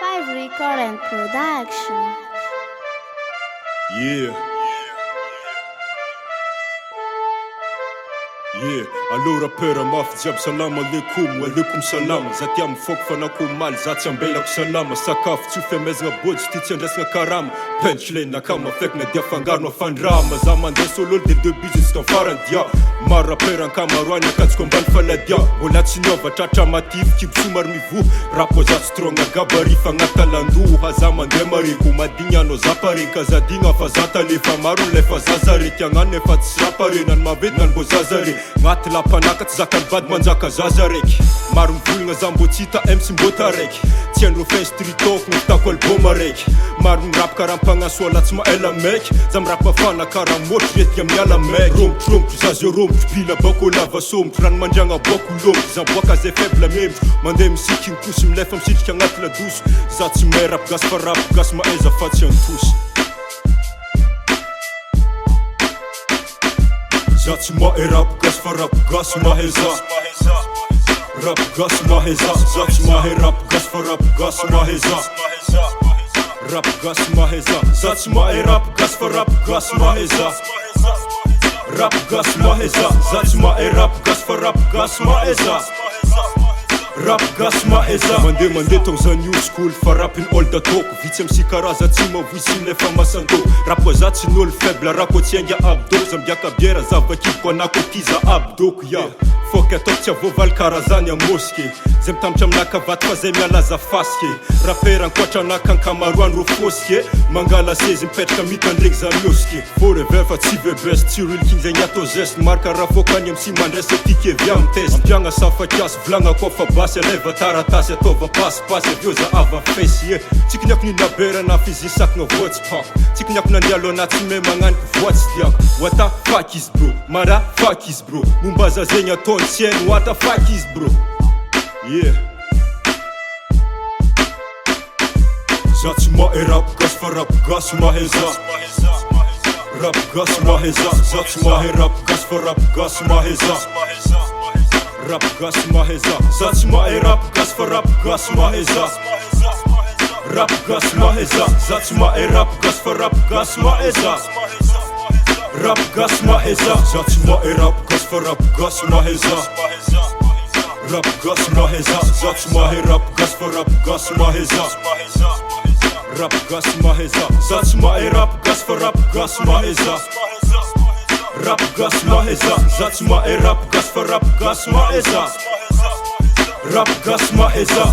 Five Record and Production. Allô rappeur mafy jiaby salama alaikum, alaikum salama. Za tia mifoky fanako maly, za tsy ambelako salama. Sakafo tsy femezagna bôdy, tsy tia tsy andraisagna karama. Punchline nakama feky na dia fangarona fandrama. Za mandeha solo de début jusqu'en farany dia. Maro rappeur ankamaroany akatsiko ambany faladia. Mbola tsy niova tratra matify, kibo somary mivoha. Rapo za strong gabari fagnatalandoha. Za mandeha mareko, madigny anao za pare. Ka za digna fa za talefa maro lefa zazare. Tiagnano efa tsy rapare, nany mavety nany mbô zazare. Maty lapanaka tsy zakany bady manjaka zaza raiky. Maro mivolagna za mbô tsy hita MC mbô taraiky. Tsy andro fin street talk no hitako album araiky. Maro mirapy karaha mpagnasoala tsy maela maiky. Za mirapa fana karaha motro rety amin'ny ala maiky. Rombotro za zio rombotro bila bako lava sombotro. Rano mandragna bako lomotro za boaka zay faible memotro. Mandeha misiky nkosy milefa misitrika agnaty ladoso. Za tsy mahay rap gasy fa rap gasy maaiza fa tsy antosy. Za tsy mahay rap gasy fa rap gasy mahay za. Rap gasy mahay za. Za tsy mahay rap gasy fa rap gasy mahay za. Rap gasy mahay za. Za tsy mahay rap gasy fa rap gasy mahay za. Rap gasy mahay za. Za tsy mahay rap gasy fa rap gasy mahay za. Rap gasy mahay za. Mandeha tong za new school fa rapiny old atoko. Vitsy amsi karaza tsy mavoisiny lefa masantoko. Rap koa za tsy nolo faible raha koa tsy ainga abdo. Za miaka biera za vakiko anako tiza abdoko ya. Foky ataoko tsy avovaly karazany amoske. Zay mitambatra aminaka vaty fa zay mialaza faske. Rapera ankoatra anaka ankamaroany ro foske. Mangala sezy mipetraka mitandreky za mioske. Forever fa tsy bebes tsy real king zay nyato zest. Marka raha fokany amsi mandresa tike via mitest. Ampiagna safa kiasy vilagna koa fa basy aleva taratasy atova pasipasy aveo za ava fesy. Tsikiniako ninabera na fizisakina voatsy pako. Tsikiniako nandialo ana tsy me magnaniky voatsy diako. What the fuck is bro? Mara fuck is bro? Momba za zegny ataony tsy hainy what the fuck is bro? Za tsy mahay rap gasy fa rap gasy mahay za. Rap gasy mahay za. Za tsy mahay rap gasy fa rap gasy mahay za. Rap gasy mahay za. Za tsy mahay rap gasy fa rap gasy mahay za. Rap gasy mahay za. Za tsy mahay rap gasy fa rap gasy mahay za. Rap gasy mahay za. Za tsy mahay rap gasy fa rap gasy mahay za. Rap gasy mahay za. Za tsy mahay rap gasy fa rap gasy mahay za. Rap gasy mahay za. Za tsy mahay rap gasy fa rap gasy mahay za. Rap gasy mahay za. Za tsy mahay rap gasy fa rap gasy mahay za. Rap gasy mahay za.